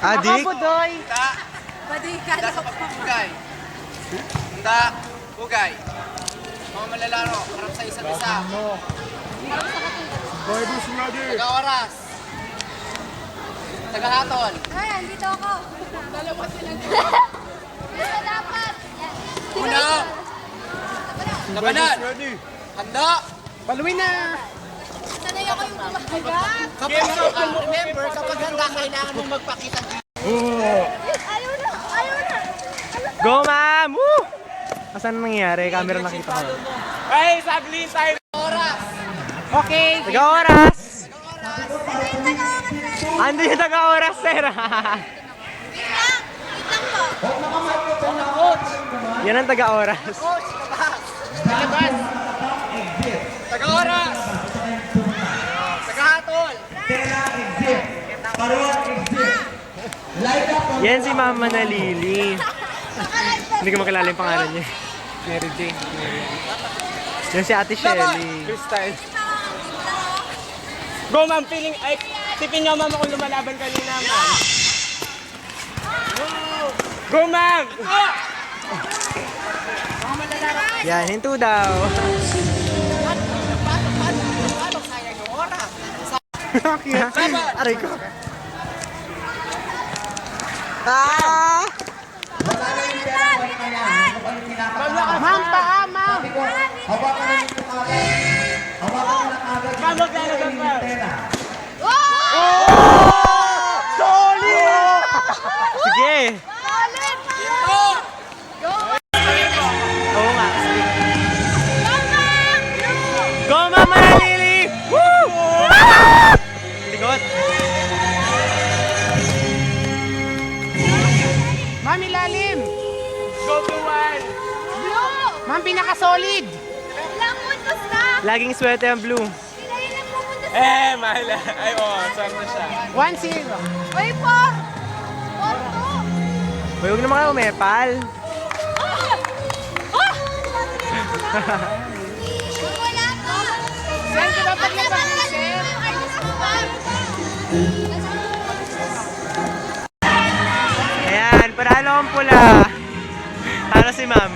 Adik? Budoy. Handa sa pagpupugay. Handa, pugay. Mga malalaro, harap sa isa't isa. Taga-oras. Taga-hatol. Ay, andito ako. Dalawa sila. Dito dapat. Una. Labanan. Handa. Paluin na! Sanay ako yung kumahagat. Remember, kapag handa, kailangan mong magpakita. Ayaw na. Go, ma'am! Woo! Asan nangyayari? Camera nakita ko. Ay, saglit tayo. Oras. Okay. Taga-oras! Ando yung taga-oras, sir! Wait lang po. Yan ang taga-oras. Labas. Taga-oras. Taga-hatol. Yan si Mama Nalili. Hindi ko makilala yung pangalan niya. Mary Jane. Yan si Ate Shelly. Freestyle. Go, ma'am. Feeling, ay, tipin niyo, ma'am, kung lumalaban kanina, ma'am. Go, ma'am! Yan, hinto daw. Aray ko. Ah! Ma'am, paa, ma'am. Ma'am, maglalaban pa. Solid! Sige. Oo nga. Go, Mama Nalili! Woo! Ligot. Ma'am, ilalim. Go, blue one. Ma'am, pinaka-solid. Ilang puntos na. Laging swerte ang blue. Ilang puntos. Mahal. Ay, swerte siya. 1-0. Uy, 4. 4 to. Huwag naman kayo umepal. Wala ka. Saan ka dapat nag-pag-isip? Ayan, panalo ang pula. Talo si ma'am.